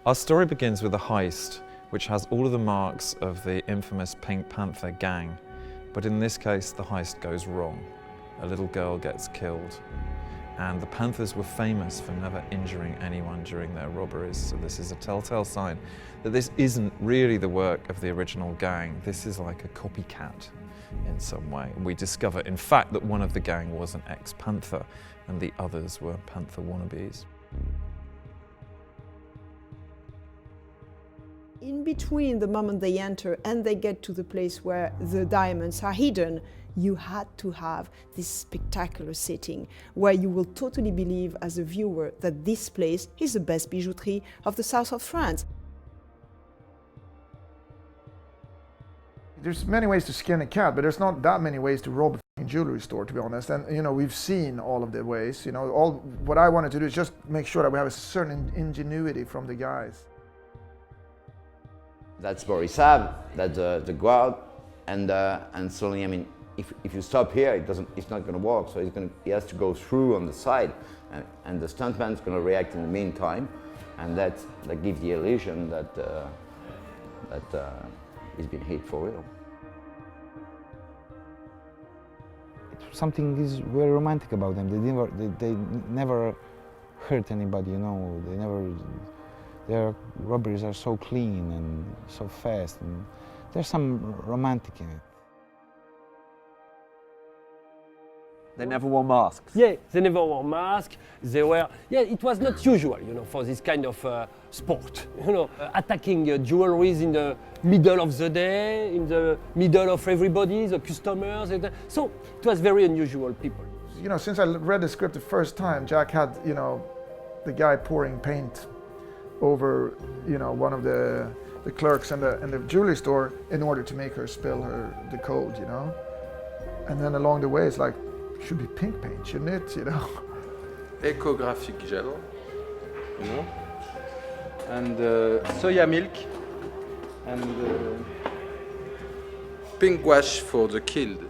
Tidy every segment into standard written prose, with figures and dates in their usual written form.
Our story begins with a heist, which has all of the marks of the infamous Pink Panther gang. But in this case, the heist goes wrong. A little girl gets killed. And the Panthers were famous for never injuring anyone during their robberies. So this is a telltale sign that this isn't really the work of the original gang. This is like a copycat in some way. We discover, in fact, that one of the gang was an ex-Panther and the others were Panther wannabes. In between the moment they enter and they get to the place where the diamonds are hidden, you had to have this spectacular setting where you will totally believe as a viewer that this place is the best bijouterie of the south of France. There's many ways to skin a cat, but there's not that many ways to rob a jewelry store, to be honest. And we've seen all of the ways. What I wanted to do is just make sure that we have a certain ingenuity from the guys. That's Marseilles, that's the guard, and suddenly, I mean, if you stop here, it's not going to work. So he has to go through on the side, and the stuntman's going to react in the meantime, and that gives the illusion that he's been hit for real. Something is very romantic about them. They never hurt anybody. Their robberies are so clean and so fast, and there's some romantic in it. They never wore masks. Yeah, they never wore masks. They were, it was not usual, for this kind of sport. Attacking jewelries in the middle of the day, in the middle of everybody, the customers. So it was very unusual people. Since I read the script the first time, Jack had, the guy pouring paint over, one of the clerks in the jewelry store in order to make her spill the code, And then along the way, it's like, should be pink paint, shouldn't it, Ecographic gel, and soya milk, and pink gouache for the killed.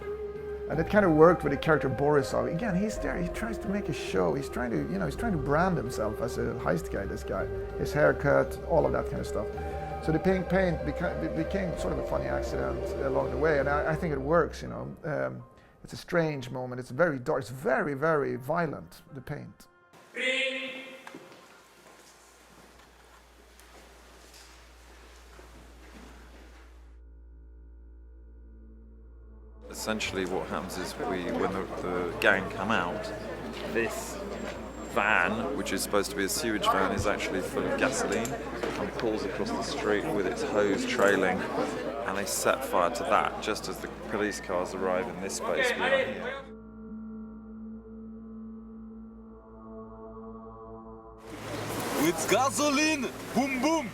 And it kind of worked with the character Borisov. Again, he's there, he tries to make a show. He's trying to, he's trying to brand himself as a heist guy, this guy. His haircut, all of that kind of stuff. So the pink paint became sort of a funny accident along the way, and I think it works, It's a strange moment, it's very dark, it's very, very violent, the paint. Essentially what happens is when the gang come out, this van, which is supposed to be a sewage van, is actually full of gasoline and pulls across the street with its hose trailing, and they set fire to that just as the police cars arrive in this space we are here. It's gasoline! Boom, boom!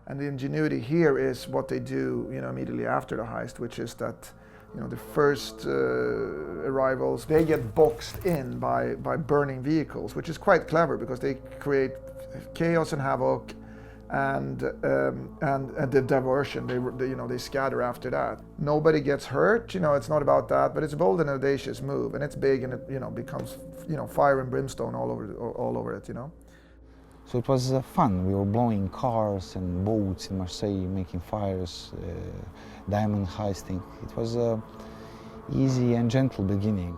And the ingenuity here is what they do, immediately after the heist, which is that the first arrivals, they get boxed in by burning vehicles, which is quite clever because they create chaos and havoc, and the diversion. They scatter after that. Nobody gets hurt. It's not about that, but it's a bold and audacious move, and it's big, and it becomes fire and brimstone all over it. So it was fun. We were blowing cars and boats in Marseille, making fires, diamond heisting. It was an easy and gentle beginning.